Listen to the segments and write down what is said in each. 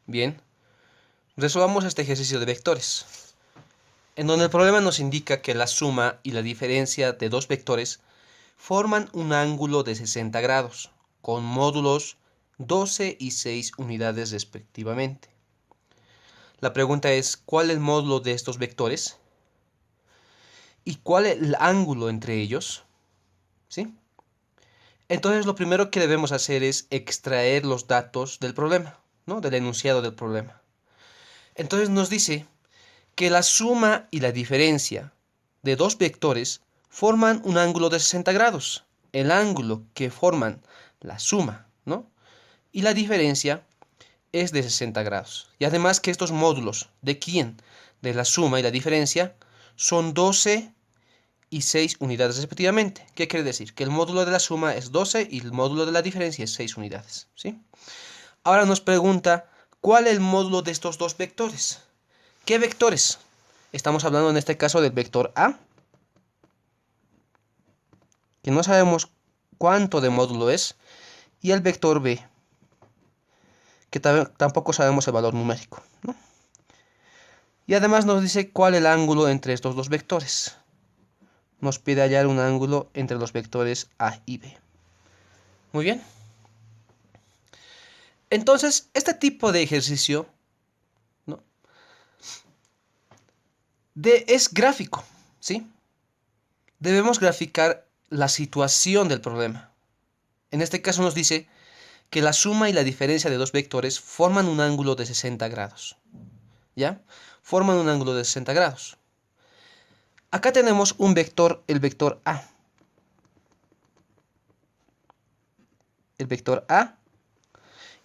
Bien, resolvamos este ejercicio de vectores, en donde el problema nos indica que la suma y la diferencia de dos vectores forman un ángulo de 60 grados, con módulos 12 y 6 unidades respectivamente. La pregunta es, ¿cuál es el módulo de estos vectores? ¿Y cuál es el ángulo entre ellos? ¿Sí? Entonces lo primero que debemos hacer es extraer los datos del problema, ¿no? Del enunciado del problema. Entonces nos dice que la suma y la diferencia de dos vectores forman un ángulo de 60 grados. El ángulo que forman la suma, ¿no? y la diferencia es de 60 grados. Y además que estos módulos de quién, de la suma y la diferencia, son 12 y 6 unidades respectivamente. ¿Qué quiere decir? Que el módulo de la suma es 12 y el módulo de la diferencia es 6 unidades. ¿Sí? Ahora nos pregunta, ¿cuál es el módulo de estos dos vectores? ¿Qué vectores? Estamos hablando en este caso del vector A, que no sabemos cuánto de módulo es, y el vector B, que tampoco sabemos el valor numérico, ¿no? Y además nos dice cuál es el ángulo entre estos dos vectores. Nos pide hallar un ángulo entre los vectores A y B. Muy bien. Entonces, este tipo de ejercicio, ¿no? es gráfico, ¿sí? Debemos graficar la situación del problema. En este caso nos dice que la suma y la diferencia de dos vectores forman un ángulo de 60 grados. ¿Ya? Forman un ángulo de 60 grados. Acá tenemos un vector, el vector A. El vector A.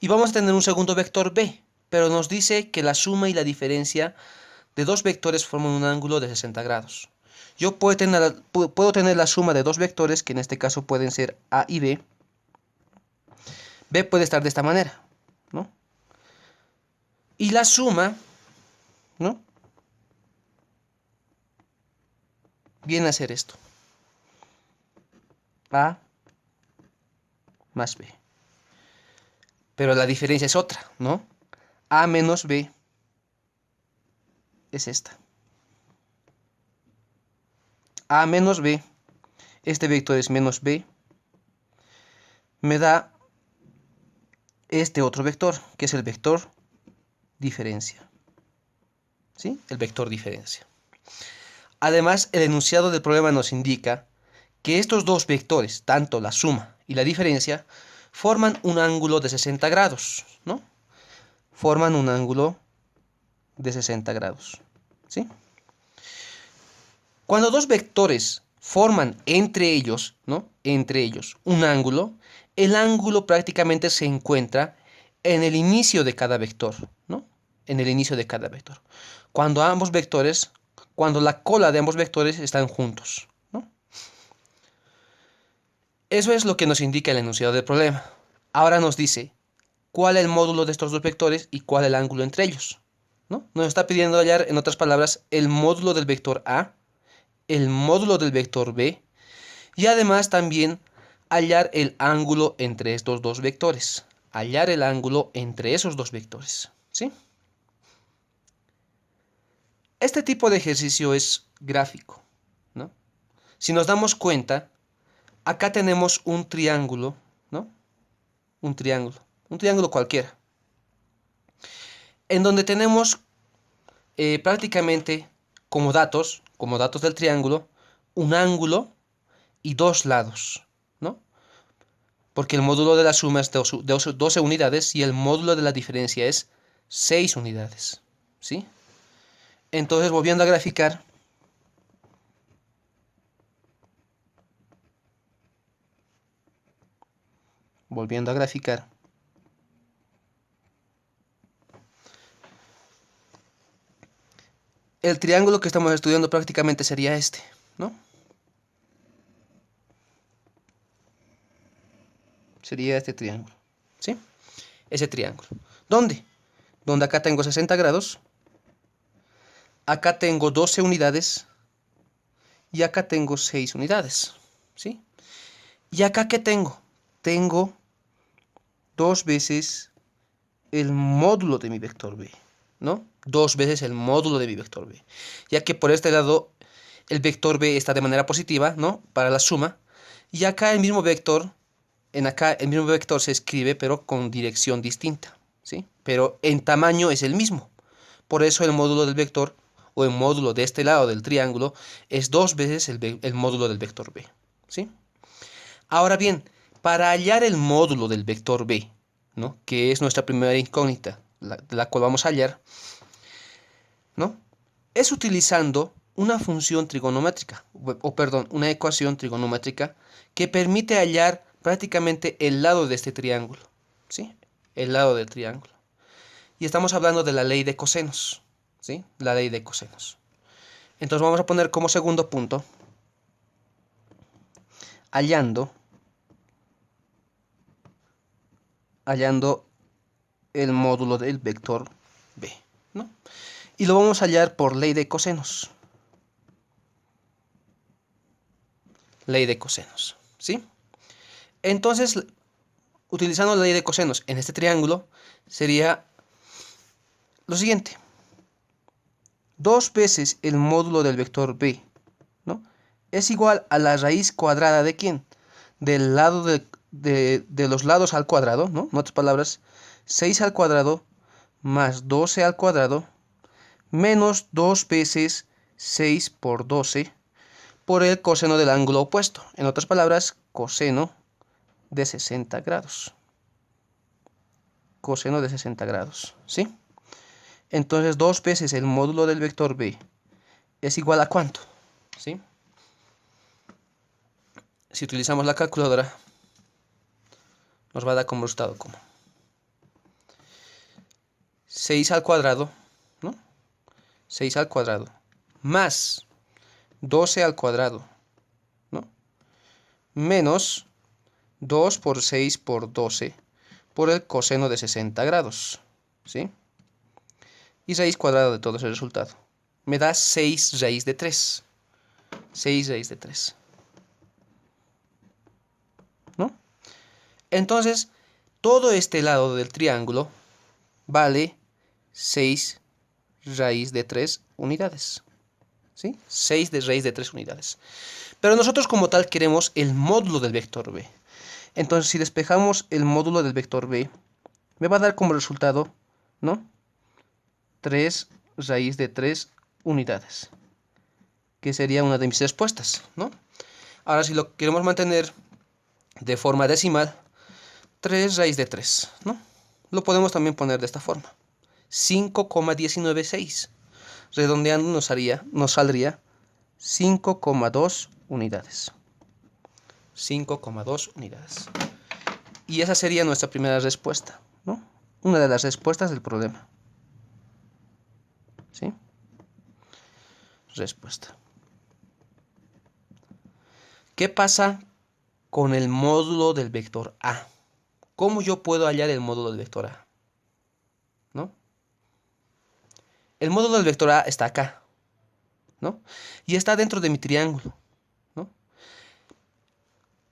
Y vamos a tener un segundo vector B. Pero nos dice que la suma y la diferencia de dos vectores forman un ángulo de 60 grados. Yo puedo tener la suma de dos vectores, que en este caso pueden ser A y B. B puede estar de esta manera, ¿no? Y la suma, ¿no? viene a ser esto. A más B. Pero la diferencia es otra, ¿no? A menos B es esta. A menos B, este vector es menos B, me da este otro vector, que es el vector diferencia. ¿Sí? El vector diferencia. Además, el enunciado del problema nos indica que estos dos vectores, tanto la suma y la diferencia, forman un ángulo de 60 grados, ¿no? Forman un ángulo de 60 grados, ¿sí? Cuando dos vectores forman entre ellos, ¿no? Entre ellos un ángulo, el ángulo prácticamente se encuentra en el inicio de cada vector, ¿no? En el inicio de cada vector. Cuando la cola de ambos vectores están juntos, ¿no? Eso es lo que nos indica el enunciado del problema. Ahora nos dice cuál es el módulo de estos dos vectores y cuál es el ángulo entre ellos, ¿no? Nos está pidiendo hallar, en otras palabras, el módulo del vector A, el módulo del vector B, y además también hallar el ángulo entre estos dos vectores. Hallar el ángulo entre esos dos vectores, ¿sí? Este tipo de ejercicio es gráfico, ¿no? Si nos damos cuenta, acá tenemos un triángulo, ¿no? Un triángulo cualquiera, en donde tenemos prácticamente como datos del triángulo, un ángulo y dos lados, ¿no? Porque el módulo de la suma es 12 unidades y el módulo de la diferencia es 6 unidades, ¿sí? Entonces, volviendo a graficar, el triángulo que estamos estudiando prácticamente sería este, ¿no? Sería este triángulo, ¿sí? Ese triángulo. ¿Dónde? Donde acá tengo 60 grados, acá tengo 12 unidades y acá tengo 6 unidades, ¿sí? ¿Y acá qué tengo? Tengo 2 veces el módulo de mi vector b, ¿no? 2 veces el módulo de mi vector b, ya que por este lado el vector b está de manera positiva, ¿no? Para la suma, y acá el mismo vector, acá el mismo vector se escribe pero con dirección distinta, ¿sí? Pero en tamaño es el mismo. Por eso el módulo del vector, o el módulo de este lado del triángulo, es 2 veces el módulo del vector b, ¿sí? Ahora bien, para hallar el módulo del vector b, ¿no? Que es nuestra primera incógnita, la cual vamos a hallar, ¿no? Es utilizando una función trigonométrica, perdón, una ecuación trigonométrica que permite hallar prácticamente el lado de este triángulo, ¿sí? El lado del triángulo. Y estamos hablando de la ley de cosenos, ¿sí? La ley de cosenos. Entonces vamos a poner como segundo punto, hallando el módulo del vector b, ¿no? Y lo vamos a hallar por ley de cosenos. Ley de cosenos, ¿sí? Entonces, utilizando la ley de cosenos en este triángulo, sería lo siguiente. 2 veces el módulo del vector b, ¿no? Es igual a la raíz cuadrada de ¿quién? Del lado de los lados al cuadrado, ¿no? En otras palabras, 6 al cuadrado más 12 al cuadrado menos 2 veces 6 por 12 por el coseno del ángulo opuesto. En otras palabras, coseno de 60 grados. Coseno de 60 grados, ¿sí? Entonces 2 veces el módulo del vector b es igual a ¿cuánto? ¿Sí? Si utilizamos la calculadora, nos va a dar como resultado como 6 al cuadrado, ¿no? 6 al cuadrado más 12 al cuadrado, ¿no? Menos 2 por 6 por 12 por el coseno de 60 grados, ¿sí? Y raíz cuadrada de todo ese resultado. Me da 6 raíz de 3. 6 raíz de 3. ¿No? Entonces, todo este lado del triángulo vale 6 raíz de 3 unidades. ¿Sí? 6 de raíz de 3 unidades. Pero nosotros como tal queremos el módulo del vector b. Entonces, si despejamos el módulo del vector b, me va a dar como resultado, ¿no? 3 raíz de 3 unidades, que sería una de mis respuestas, ¿no? Ahora, si lo queremos mantener de forma decimal, 3 raíz de 3, ¿no? Lo podemos también poner de esta forma. 5,196. Redondeando nos saldría 5,2 unidades. 5,2 unidades. Y esa sería nuestra primera respuesta, ¿no? Una de las respuestas del problema. ¿Sí? Respuesta. ¿Qué pasa con el módulo del vector A? ¿Cómo yo puedo hallar el módulo del vector A? ¿No? El módulo del vector A está acá, ¿no? Y está dentro de mi triángulo, ¿no?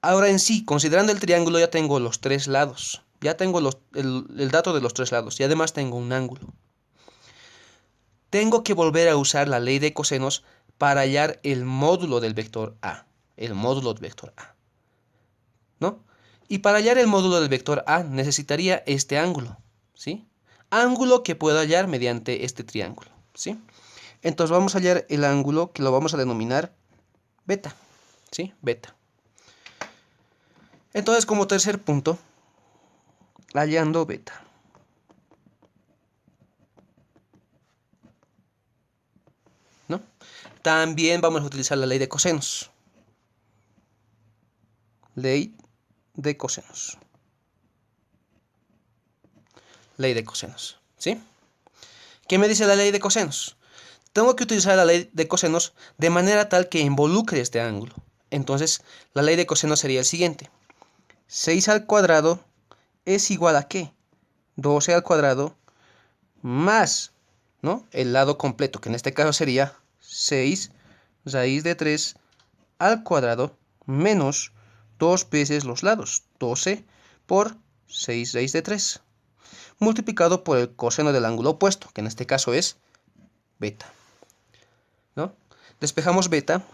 Ahora en sí, considerando el triángulo, ya tengo los 3 lados. Ya tengo el dato de los 3 lados y además tengo un ángulo. Tengo que volver a usar la ley de cosenos para hallar el módulo del vector A. El módulo del vector A, ¿no? Y para hallar el módulo del vector A necesitaría este ángulo, ¿sí? Ángulo que puedo hallar mediante este triángulo, ¿sí? Entonces vamos a hallar el ángulo que lo vamos a denominar beta, ¿sí? Beta. Entonces, como tercer punto, hallando beta. ¿No? También vamos a utilizar la ley de cosenos. Ley de cosenos. Ley de cosenos, ¿sí? ¿Qué me dice la ley de cosenos? Tengo que utilizar la ley de cosenos de manera tal que involucre este ángulo. Entonces, la ley de cosenos sería el siguiente. 6 al cuadrado es igual a ¿qué? 12 al cuadrado más, ¿no? El lado completo, que en este caso sería 6 raíz de 3 al cuadrado menos 2 veces los lados, 12 por 6 raíz de 3. multiplicado por el coseno del ángulo opuesto, que en este caso es beta, ¿no? Despejamos beta.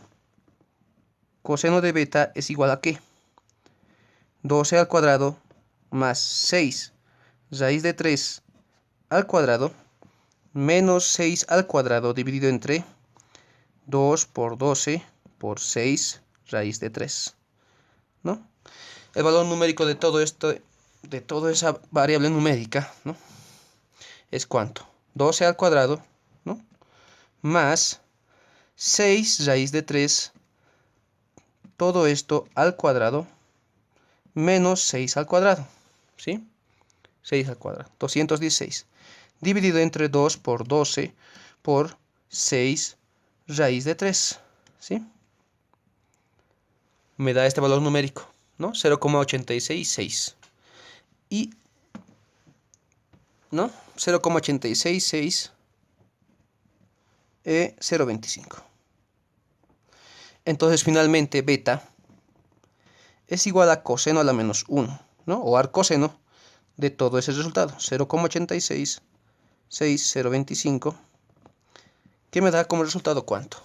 Coseno de beta es igual a ¿qué? 12 al cuadrado más 6 raíz de 3 al cuadrado menos 6 al cuadrado dividido entre 2 por 12 por 6 raíz de 3, ¿no? El valor numérico de todo esto, de toda esa variable numérica, ¿no? Es ¿cuánto? 12 al cuadrado, ¿no? Más 6 raíz de 3, todo esto al cuadrado, menos 6 al cuadrado, ¿sí? 6 al cuadrado, 216, dividido entre 2 por 12 por 6 raíz de 3, ¿sí? Me da este valor numérico, ¿no? 0,866. Y, ¿no? 0,866 0,25. Entonces, finalmente, beta es igual a coseno a la menos 1, ¿no? O arcoseno de todo ese resultado, 0,866,025, que me da como resultado ¿cuánto?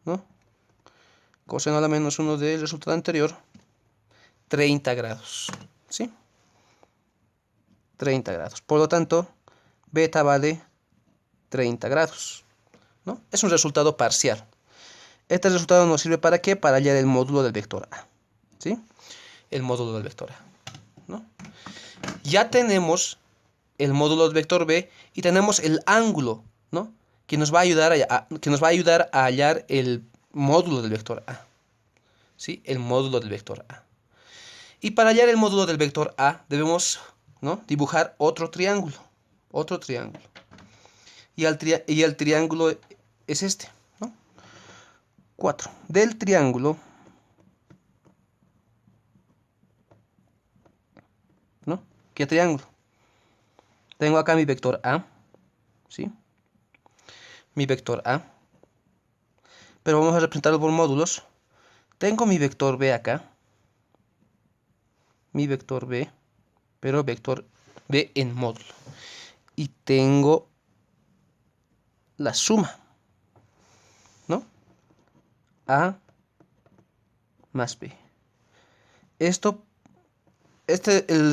¿No? Coseno a la menos 1 del resultado anterior, 30 grados, ¿sí? 30 grados. Por lo tanto, beta vale 30 grados, ¿no? Es un resultado parcial. Este resultado nos sirve ¿para qué? Para hallar el módulo del vector A, ¿sí? El módulo del vector A, ¿no? Ya tenemos el módulo del vector B y tenemos el ángulo, ¿no? Que nos va a ayudar a hallar el módulo del vector A, ¿sí? El módulo del vector A. Y para hallar el módulo del vector A debemos, ¿no?, dibujar otro triángulo. Y el triángulo es este, ¿no? 4. Del triángulo, ¿no? ¿Qué triángulo? Tengo acá mi vector A, ¿sí? Mi vector A. Pero vamos a representarlo por módulos. Tengo mi vector B acá. Mi vector B, pero vector B en módulo. Y tengo la suma, ¿no? A más B. El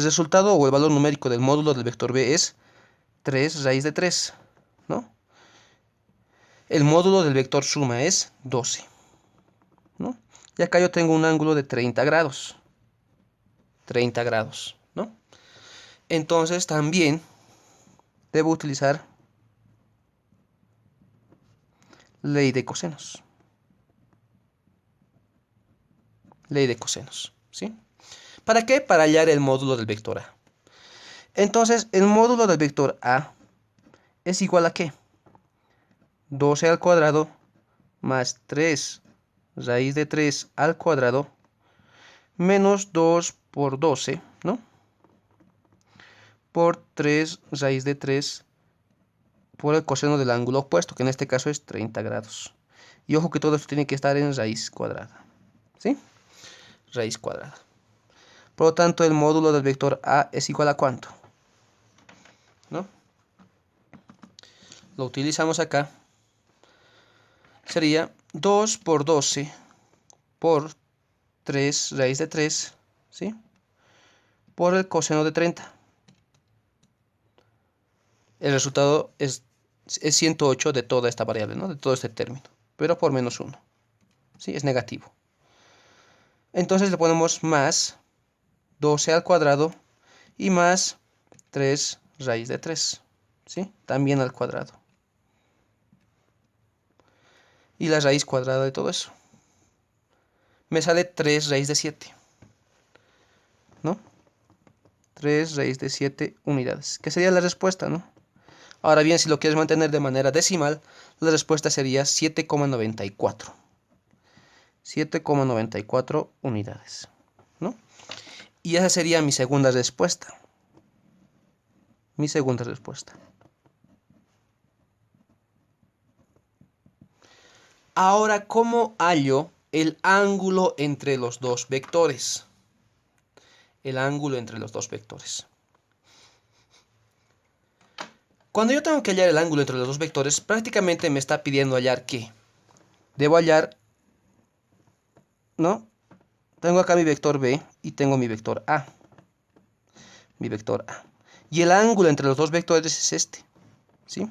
resultado o el valor numérico del módulo del vector B es 3 raíz de 3, ¿no? El módulo del vector suma es 12, ¿no? Y acá yo tengo un ángulo de 30 grados. 30 grados, ¿no? Entonces también debo utilizar ley de cosenos. Ley de cosenos, ¿sí? ¿Para qué? Para hallar el módulo del vector A. Entonces, el módulo del vector A es igual a ¿qué? 12 al cuadrado más 3 raíz de 3 al cuadrado menos 2 por 12, ¿no? Por 3 raíz de 3 por el coseno del ángulo opuesto, que en este caso es 30 grados. Y ojo que todo esto tiene que estar en raíz cuadrada, ¿sí? Raíz cuadrada. Por lo tanto, el módulo del vector A es igual a ¿cuánto? ¿No? Lo utilizamos acá. Sería 2 por 12 por 3 raíz de 3, ¿sí? Por el coseno de 30. El resultado es 108 de toda esta variable, ¿no? De todo este término, pero por menos 1, ¿sí? Es negativo. Entonces le ponemos más 12 al cuadrado y más 3 raíz de 3, ¿sí? También al cuadrado. Y la raíz cuadrada de todo eso. Me sale 3 raíz de 7, ¿no? 3 raíz de 7 unidades, que sería la respuesta, ¿no? Ahora bien, si lo quieres mantener de manera decimal, la respuesta sería 7,94. 7,94 unidades, ¿no? Y esa sería mi segunda respuesta. Mi segunda respuesta. Ahora, ¿cómo hallo el ángulo entre los dos vectores? El ángulo entre los dos vectores. Cuando yo tengo que hallar el ángulo entre los dos vectores, prácticamente me está pidiendo hallar ¿qué? Debo hallar, ¿no? Tengo acá mi vector B y tengo mi vector A. Mi vector A. Y el ángulo entre los dos vectores es este, ¿sí?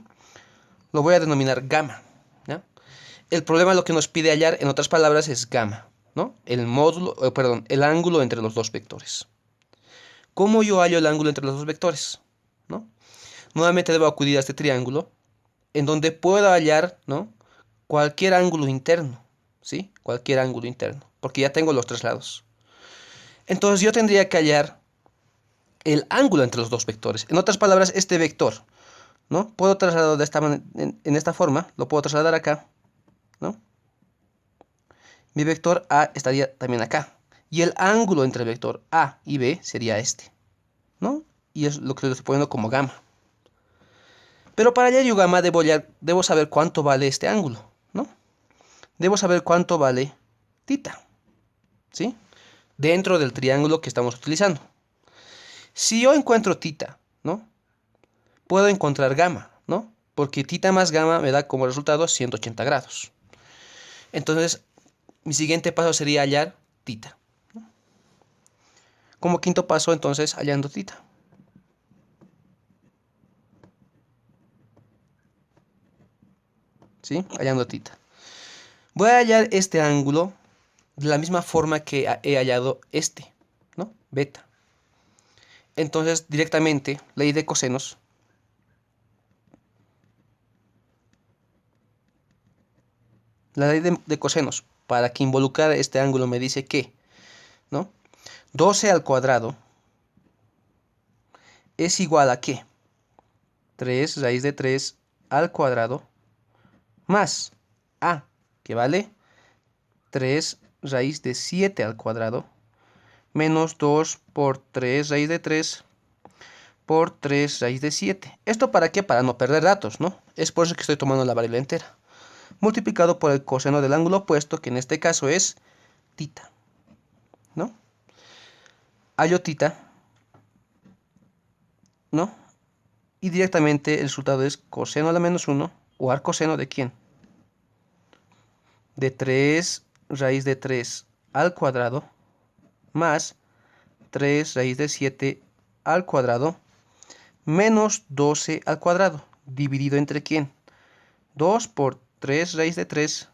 Lo voy a denominar gamma, ¿ya? El problema lo que nos pide hallar, en otras palabras, es gamma, ¿no? El ángulo entre los dos vectores. ¿Cómo yo hallo el ángulo entre los dos vectores? ¿No? Nuevamente debo acudir a este triángulo, en donde puedo hallar, ¿no? Cualquier ángulo interno, ¿sí? Cualquier ángulo interno, porque ya tengo los tres lados. Entonces yo tendría que hallar el ángulo entre los dos vectores. En otras palabras, este vector, ¿no? Puedo trasladarlo de esta en esta forma, lo puedo trasladar acá, ¿no? Mi vector A estaría también acá. Y el ángulo entre el vector A y B sería este, ¿no? Y es lo que lo estoy poniendo como gamma. Pero para hallar yo gamma debo saber cuánto vale este ángulo, ¿no? Debo saber cuánto vale tita, ¿sí? Dentro del triángulo que estamos utilizando. Si yo encuentro tita, ¿no? Puedo encontrar gamma, ¿no? Porque tita más gamma me da como resultado 180 grados. Entonces, mi siguiente paso sería hallar tita. Como quinto paso, entonces, hallando tita. ¿Sí? Hallando tita. Voy a hallar este ángulo de la misma forma que he hallado este, ¿no? Beta. Entonces, directamente, ley de cosenos. La ley de cosenos, para que involucrar este ángulo, me dice que, ¿no? 12 al cuadrado es igual a ¿qué? 3 raíz de 3 al cuadrado más A, que vale 3 raíz de 7 al cuadrado, menos 2 por 3 raíz de 3 por 3 raíz de 7. ¿Esto para qué? Para no perder datos, ¿no? Es por eso que estoy tomando la variable entera. Multiplicado por el coseno del ángulo opuesto, que en este caso es tita, ¿no? Hallo tita, ¿no? Y directamente el resultado es coseno a la menos 1, o arcoseno de ¿quién? De 3 raíz de 3 al cuadrado, más 3 raíz de 7 al cuadrado, menos 12 al cuadrado, dividido entre ¿quién? 2 por 3 raíz de 3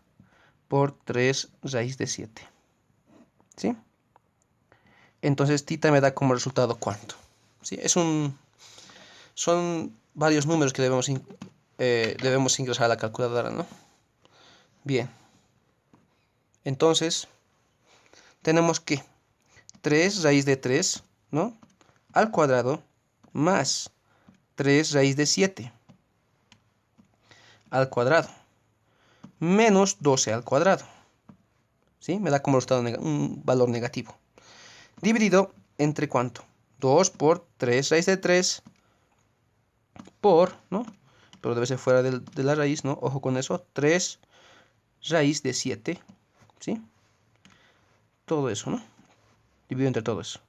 por 3 raíz de 7. ¿Sí? Entonces tita me da como resultado ¿cuánto? ¿Sí? Son varios números que debemos ingresar a la calculadora, ¿no? Bien. Entonces, tenemos que 3 raíz de 3, ¿no? Al cuadrado más 3 raíz de 7 al cuadrado menos 12 al cuadrado. ¿Sí? Me da como resultado un valor negativo. Dividido entre ¿cuánto? 2 por 3 raíz de 3 por, ¿no? Pero debe ser fuera de la raíz, ¿no? Ojo con eso. 3 raíz de 7, ¿sí? Todo eso, ¿no? Dividido entre todo eso.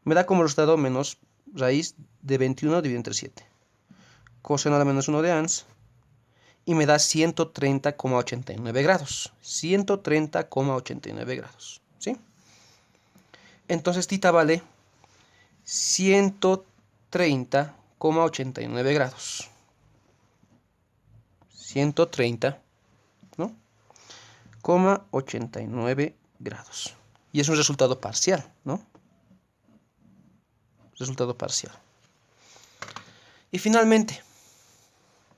Me da como resultado menos raíz de 21 dividido entre 7. Coseno a la menos 1 de ans. Y me da 130,89 grados. 130,89 grados, ¿sí? Entonces tita vale 130,89 grados. 130, ¿no? 89 grados. Y es un resultado parcial, ¿no? Resultado parcial. Y finalmente,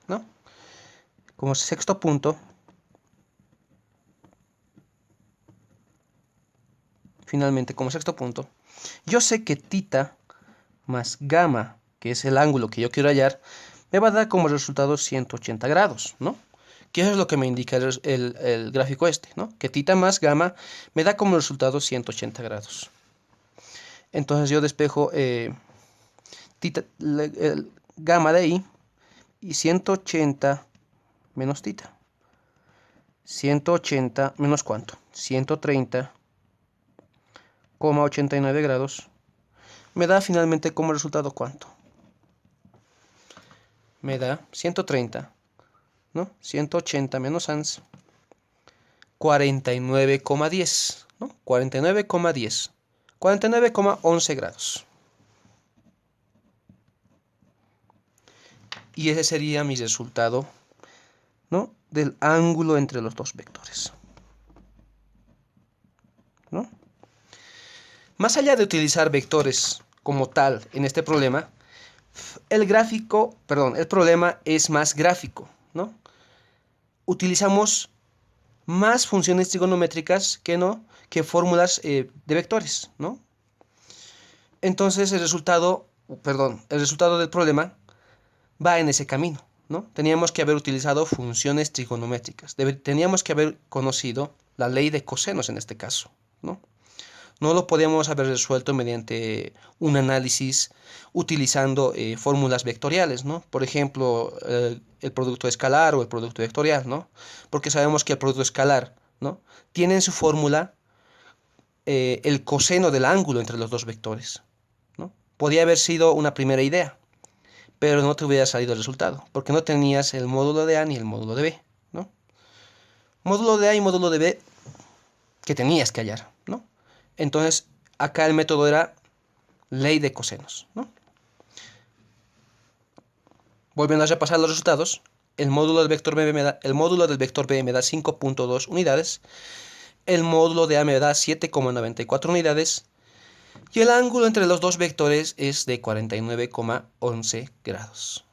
¿no? Como sexto punto, yo sé que tita más gamma, que es el ángulo que yo quiero hallar, me va a dar como resultado 180 grados, ¿no? Que eso es lo que me indica el gráfico este, ¿no? Que tita más gamma me da como resultado 180 grados. Entonces yo despejo tita, gamma de ahí y 180 menos tita. 180 menos ¿cuánto? 130,89 grados. Me da finalmente como resultado ¿cuánto? me da 130, ¿no? 180 menos ans, 49,10, ¿no? 49,10, 49,11 grados. Y ese sería mi resultado, ¿no? Del ángulo entre los dos vectores, ¿no? Más allá de utilizar vectores como tal en este problema, el problema es más gráfico, ¿no? Utilizamos más funciones trigonométricas que fórmulas de vectores, ¿no? Entonces el resultado del problema va en ese camino, ¿no? Teníamos que haber utilizado funciones trigonométricas, teníamos que haber conocido la ley de cosenos en este caso, ¿no? No lo podíamos haber resuelto mediante un análisis utilizando fórmulas vectoriales, ¿no? Por ejemplo, el producto escalar o el producto vectorial, ¿no? Porque sabemos que el producto escalar, ¿no? Tiene en su fórmula el coseno del ángulo entre los dos vectores, ¿no? Podía haber sido una primera idea, pero no te hubiera salido el resultado, porque no tenías el módulo de A ni el módulo de B, ¿no? Módulo de A y módulo de B que tenías que hallar, ¿no? Entonces, acá el método era ley de cosenos, ¿no? Volviendo a repasar los resultados, el módulo del vector B me da 5.2 unidades, el módulo de A me da 7,94 unidades y el ángulo entre los dos vectores es de 49,11 grados.